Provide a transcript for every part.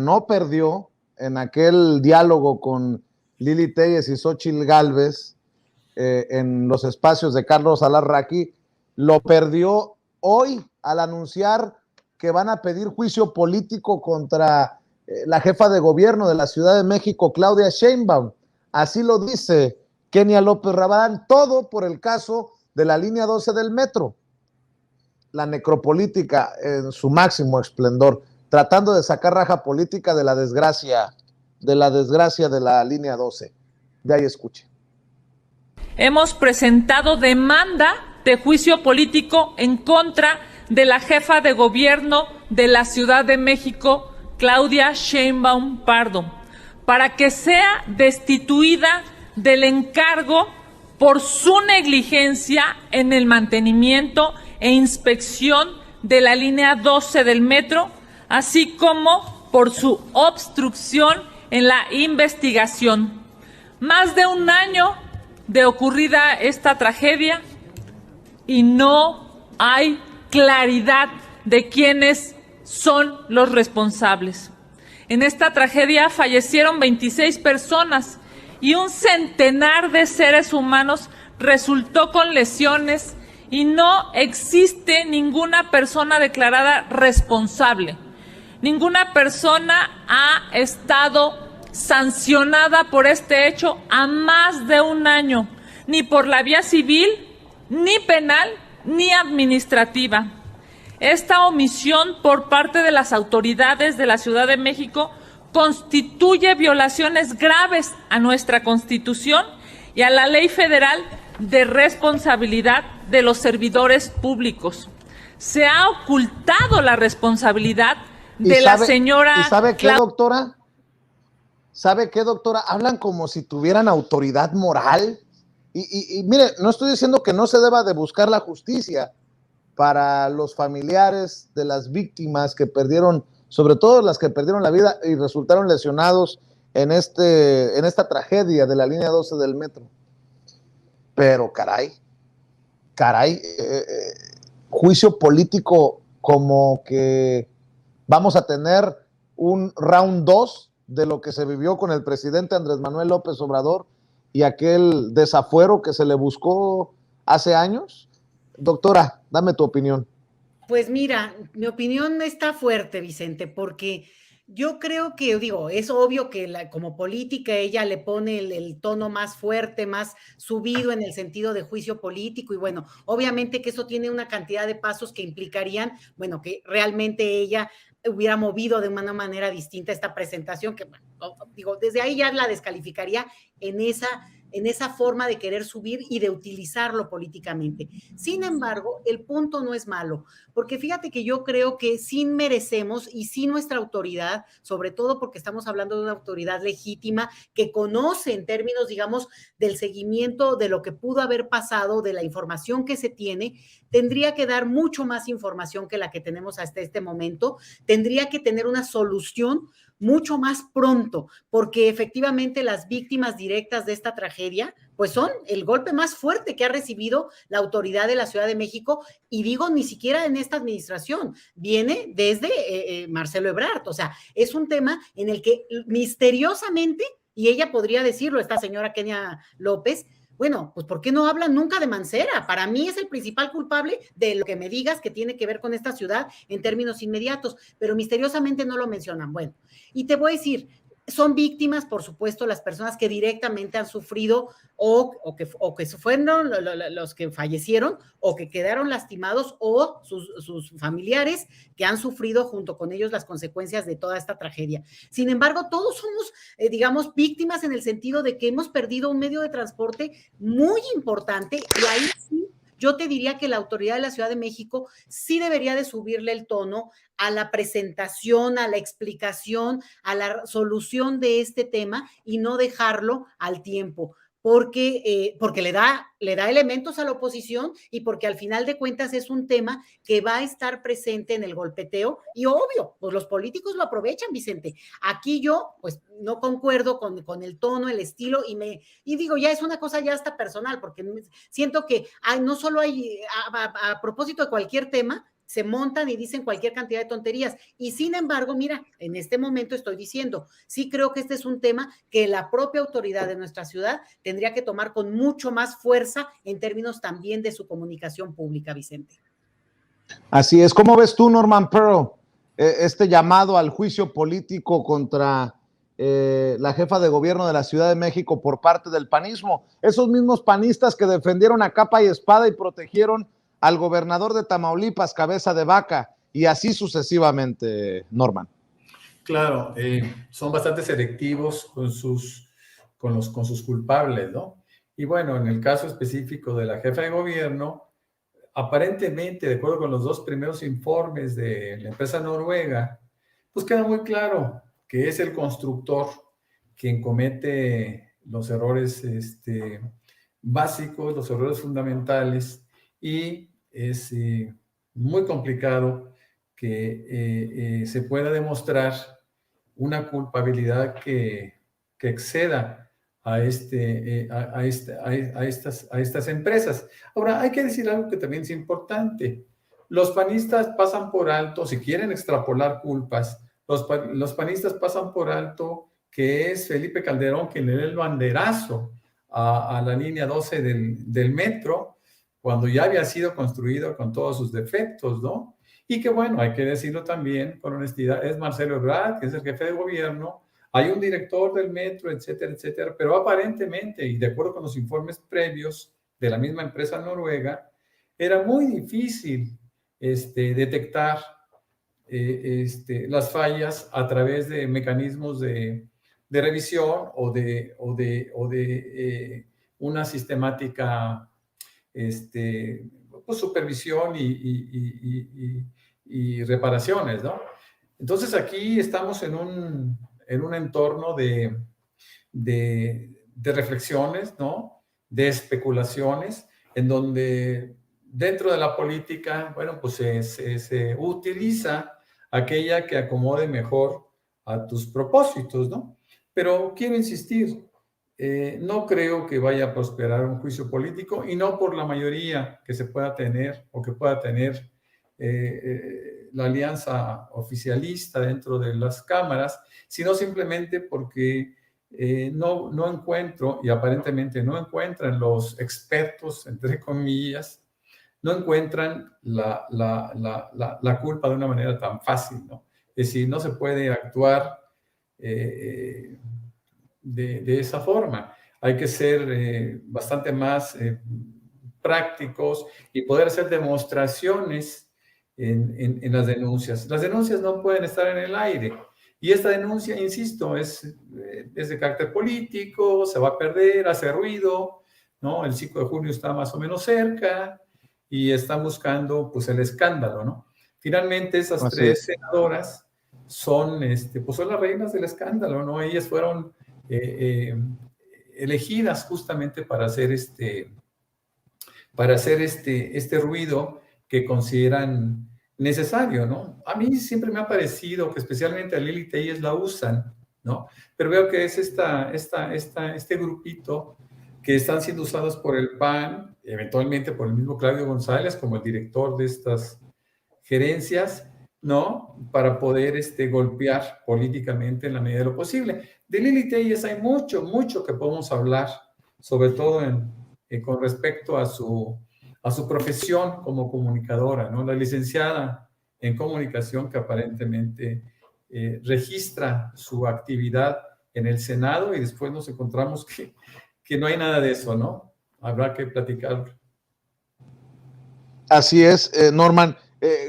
no perdió en aquel diálogo con Lili Téllez y Xóchitl Gálvez en los espacios de Carlos Alarraqui, lo perdió hoy al anunciar que van a pedir juicio político contra la jefa de gobierno de la Ciudad de México, Claudia Sheinbaum. Así lo dice Kenia López Rabadán, todo por el caso de la línea 12 del metro. La necropolítica en su máximo esplendor, tratando de sacar raja política de la desgracia de la línea 12. De ahí escuche. Hemos presentado demanda de juicio político en contra de la jefa de gobierno de la Ciudad de México, Claudia Sheinbaum Pardo, para que sea destituida del encargo por su negligencia en el mantenimiento e inspección de la línea 12 del metro, así como por su obstrucción en la investigación. Más de un año de ocurrida esta tragedia y no hay claridad de quiénes son los responsables. En esta tragedia fallecieron 26 personas y un centenar de seres humanos resultó con lesiones y no existe ninguna persona declarada responsable. Ninguna persona ha estado sancionada por este hecho a más de un año, ni por la vía civil, ni penal, ni administrativa. Esta omisión por parte de las autoridades de la Ciudad de México constituye violaciones graves a nuestra Constitución y a la Ley Federal de Responsabilidad de los Servidores Públicos. Se ha ocultado la responsabilidad de la señora... ¿Y sabe qué, doctora? ¿Sabe qué, doctora? Hablan como si tuvieran autoridad moral. Y mire, no estoy diciendo que no se deba de buscar la justicia para los familiares de las víctimas que perdieron, sobre todo las que perdieron la vida y resultaron lesionados en esta tragedia de la línea 12 del metro. Pero caray, juicio político como que vamos a tener un round 2 de lo que se vivió con el presidente Andrés Manuel López Obrador y aquel desafuero que se le buscó hace años. Doctora, dame tu opinión. Pues mira, mi opinión está fuerte, Vicente, porque yo creo que, digo, es obvio que como política ella le pone el tono más fuerte, más subido en el sentido de juicio político y bueno, obviamente que eso tiene una cantidad de pasos que implicarían, bueno, que realmente ella hubiera movido de una manera distinta esta presentación, que bueno, digo, desde ahí ya la descalificaría en esa forma de querer subir y de utilizarlo políticamente. Sin embargo, el punto no es malo, porque fíjate que yo creo que sí merecemos y sí nuestra autoridad, sobre todo porque estamos hablando de una autoridad legítima que conoce en términos, digamos, del seguimiento de lo que pudo haber pasado, de la información que se tiene, tendría que dar mucho más información que la que tenemos hasta este momento, tendría que tener una solución mucho más pronto, porque efectivamente las víctimas directas de esta tragedia, pues son el golpe más fuerte que ha recibido la autoridad de la Ciudad de México, y digo, ni siquiera en esta administración, viene desde Marcelo Ebrard, o sea, es un tema en el que misteriosamente, y ella podría decirlo, esta señora Kenia López, bueno, pues ¿por qué no hablan nunca de Mancera? Para mí es el principal culpable de lo que me digas que tiene que ver con esta ciudad en términos inmediatos, pero misteriosamente no lo mencionan. Bueno, y te voy a decir, son víctimas, por supuesto, las personas que directamente han sufrido o que fueron los que fallecieron o que quedaron lastimados o sus familiares que han sufrido junto con ellos las consecuencias de toda esta tragedia. Sin embargo, todos somos, digamos, víctimas en el sentido de que hemos perdido un medio de transporte muy importante y ahí sí yo te diría que la autoridad de la Ciudad de México sí debería de subirle el tono a la presentación, a la explicación, a la solución de este tema y no dejarlo al tiempo. Porque le da elementos a la oposición y porque al final de cuentas es un tema que va a estar presente en el golpeteo y obvio, pues los políticos lo aprovechan, Vicente. Aquí yo, pues no concuerdo con el tono, el estilo y digo, ya es una cosa ya hasta personal, porque siento que no solo hay, a propósito de cualquier tema, se montan y dicen cualquier cantidad de tonterías. Y sin embargo, mira, en este momento estoy diciendo, sí creo que este es un tema que la propia autoridad de nuestra ciudad tendría que tomar con mucho más fuerza en términos también de su comunicación pública, Vicente. Así es. ¿Cómo ves tú, Norman Pearl, este llamado al juicio político contra la jefa de gobierno de la Ciudad de México por parte del panismo? Esos mismos panistas que defendieron a capa y espada y protegieron al gobernador de Tamaulipas, Cabeza de Vaca, y así sucesivamente, Norman. Claro, son bastante selectivos con sus culpables, ¿no? Y bueno, en el caso específico de la jefa de gobierno, aparentemente, de acuerdo con los dos primeros informes de la empresa noruega, pues queda muy claro que es el constructor quien comete los errores básicos, los errores fundamentales, y es muy complicado que se pueda demostrar una culpabilidad que exceda a estas empresas. Ahora, hay que decir algo que también es importante. Los panistas pasan por alto, si quieren extrapolar culpas, los panistas pasan por alto que es Felipe Calderón quien le dio el banderazo a la línea 12 del metro, cuando ya había sido construido con todos sus defectos, ¿no? Y que bueno, hay que decirlo también con honestidad, es Marcelo Ebrard, que es el jefe de gobierno, hay un director del metro, etcétera, etcétera, pero aparentemente, y de acuerdo con los informes previos de la misma empresa noruega, era muy difícil detectar las fallas a través de mecanismos de revisión o de una sistemática pues, supervisión y reparaciones, ¿no? Entonces aquí estamos en un entorno de reflexiones, ¿no? De especulaciones, en donde dentro de la política, bueno, pues se utiliza aquella que acomode mejor a tus propósitos, ¿no? Pero quiero insistir, no creo que vaya a prosperar un juicio político, y no por la mayoría que se pueda tener o que pueda tener la alianza oficialista dentro de las cámaras, sino simplemente porque no encuentro, y aparentemente no encuentran los expertos, entre comillas, no encuentran la culpa de una manera tan fácil, ¿no? Es decir, no se puede actuar de esa forma. Hay que ser bastante más prácticos y poder hacer demostraciones en las denuncias. Las denuncias no pueden estar en el aire. Y esta denuncia, insisto, es de carácter político, se va a perder, hace ruido, ¿no? El 5 de junio está más o menos cerca y están buscando, pues, el escándalo, ¿no? Finalmente, esas tres senadoras son, pues, son las reinas del escándalo, ¿no? Ellas fueron elegidas justamente para hacer este ruido que consideran necesario, ¿no? A mí siempre me ha parecido que especialmente a Lili Telles la usan, ¿no? Pero veo que es este grupito que están siendo usados por el PAN, eventualmente por el mismo Claudio González como el director de estas gerencias, ¿no? Para poder golpear políticamente en la medida de lo posible. De Lili Telles hay mucho que podemos hablar, sobre todo con respecto a su profesión como comunicadora, ¿no? La licenciada en comunicación que aparentemente registra su actividad en el Senado y después nos encontramos que no hay nada de eso, ¿no? Habrá que platicar. Así es, Norman.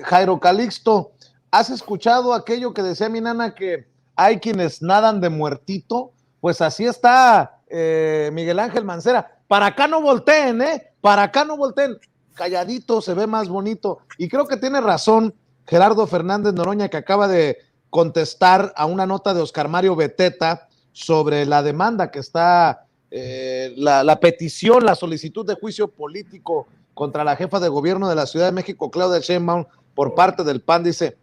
Jairo Calixto, ¿has escuchado aquello que decía mi nana que hay quienes nadan de muertito? Pues así está Miguel Ángel Mancera. Para acá no volteen, para acá no volteen. Calladito se ve más bonito. Y creo que tiene razón Gerardo Fernández Noroña, que acaba de contestar a una nota de Oscar Mario Beteta sobre la demanda que está, la petición, la solicitud de juicio político contra la jefa de gobierno de la Ciudad de México, Claudia Sheinbaum, por parte del PAN. Dice,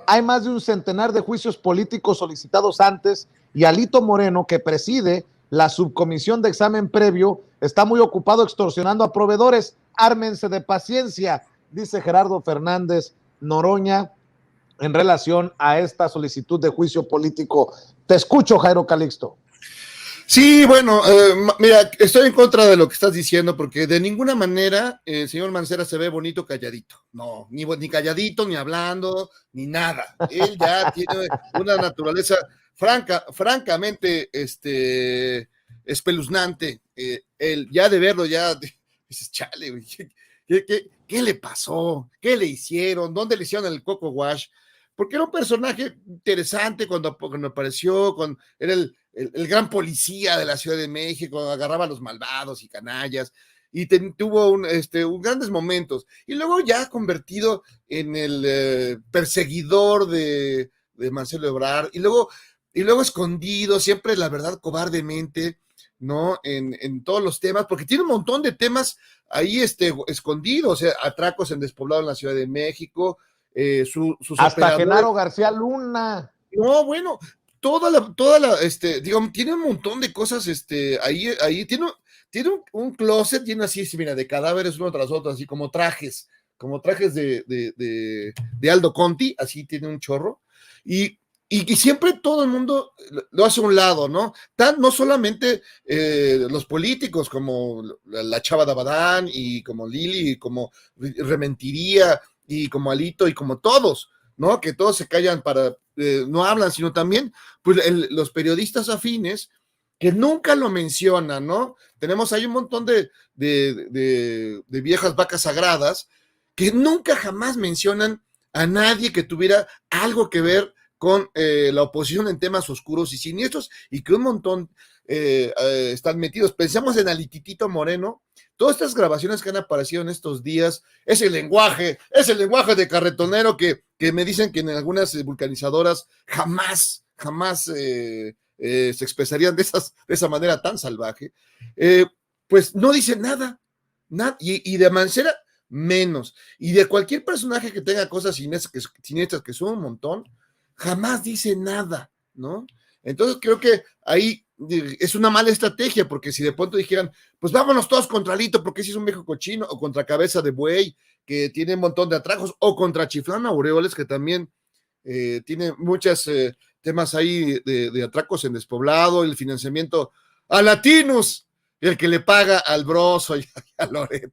hay más de un centenar de juicios políticos solicitados antes y Alito Moreno, que preside la subcomisión de examen previo, está muy ocupado extorsionando a proveedores. Ármense de paciencia, dice Gerardo Fernández Noroña en relación a esta solicitud de juicio político. Te escucho, Jairo Calixto. Sí, bueno, mira, estoy en contra de lo que estás diciendo, porque de ninguna manera el señor Mancera se ve bonito calladito. No, ni calladito, ni hablando, ni nada. Él ya tiene una naturaleza francamente espeluznante. Él, ya de verlo, ya dices, chale, güey, ¿qué le pasó? ¿Qué le hicieron? ¿Dónde le hicieron el Coco Wash? Porque era un personaje interesante cuando apareció, era el gran policía de la Ciudad de México, agarraba a los malvados y canallas, y tuvo grandes momentos. Y luego ya convertido en el perseguidor de Marcelo Ebrard, y luego escondido, siempre la verdad cobardemente, ¿no? En todos los temas, porque tiene un montón de temas ahí escondidos, o sea, atracos en despoblado en la Ciudad de México, sus hasta Genaro García Luna. No, bueno, digamos, tiene un montón de cosas, ahí tiene un closet lleno así, mira, de cadáveres uno tras otro, así como trajes de Aldo Conti, así tiene un chorro, y siempre todo el mundo lo hace a un lado, ¿no? No solamente los políticos como la Chava de Abadán y como Lili y como Rementiría y como Alito y como todos, ¿no? Que todos se callan no hablan, sino también pues los periodistas afines que nunca lo mencionan, ¿no? Tenemos ahí un montón de viejas vacas sagradas que nunca jamás mencionan a nadie que tuviera algo que ver con la oposición en temas oscuros y siniestros, y que un montón están metidos. Pensamos en Alititito Moreno. Todas estas grabaciones que han aparecido en estos días, ese lenguaje de carretonero que me dicen que en algunas vulcanizadoras jamás se expresarían de esa manera tan salvaje, pues no dice nada, y de Mancera menos, y de cualquier personaje que tenga cosas siniestras que son un montón, jamás dice nada, ¿no? Entonces creo que ahí es una mala estrategia, porque si de pronto dijeran, pues vámonos todos contra Alito, porque ese es un viejo cochino, o contra Cabeza de Buey, que tiene un montón de atracos, o contra Chiflán Aureoles, que también tiene muchos temas ahí de atracos en despoblado, el financiamiento a Latinos, el que le paga al Broso y a Loret,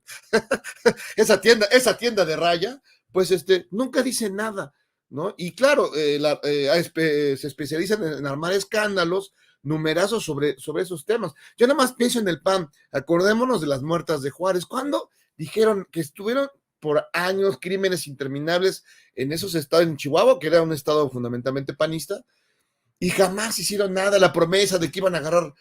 esa tienda de raya, pues nunca dice nada, ¿no? Y claro, se especializan en armar escándalos numerosos sobre esos temas. Yo nada más pienso en el PAN. Acordémonos de las muertas de Juárez. ¿Cuándo dijeron que estuvieron por años crímenes interminables en esos estados, en Chihuahua, que era un estado fundamentalmente panista, y jamás hicieron nada? La promesa de que iban a agarrar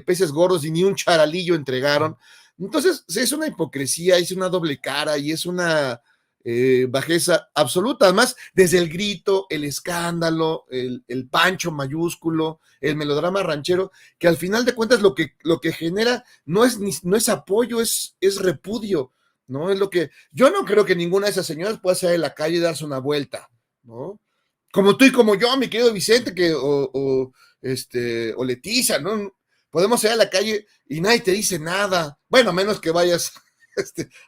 peces gordos y ni un charalillo entregaron. Entonces es una hipocresía, es una doble cara y es una bajeza absoluta. Además, desde el grito, el escándalo, el pancho mayúsculo, el melodrama ranchero, que al final de cuentas lo que genera no es apoyo, es repudio, ¿no? Es lo que yo no creo que ninguna de esas señoras pueda salir a la calle y darse una vuelta, ¿no? Como tú y como yo, mi querido Vicente, o Leticia, ¿no? Podemos salir a la calle y nadie te dice nada, bueno, a menos que vayas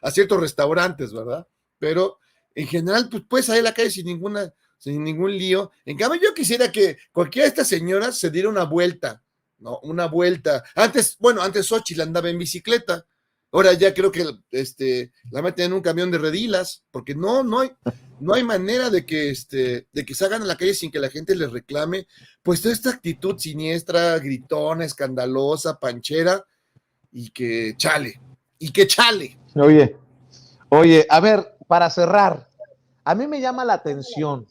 a ciertos restaurantes, ¿verdad? Pero en general, pues puedes salir a la calle sin ningún lío. En cambio, yo quisiera que cualquiera de estas señoras se diera una vuelta, ¿no? Una vuelta. Antes Xochitl andaba en bicicleta. Ahora ya creo que la meten en un camión de redilas, porque no hay manera de que salgan a la calle sin que la gente les reclame, pues toda esta actitud siniestra, gritona, escandalosa, panchera, y que chale. Oye, a ver, para cerrar, a mí me llama la atención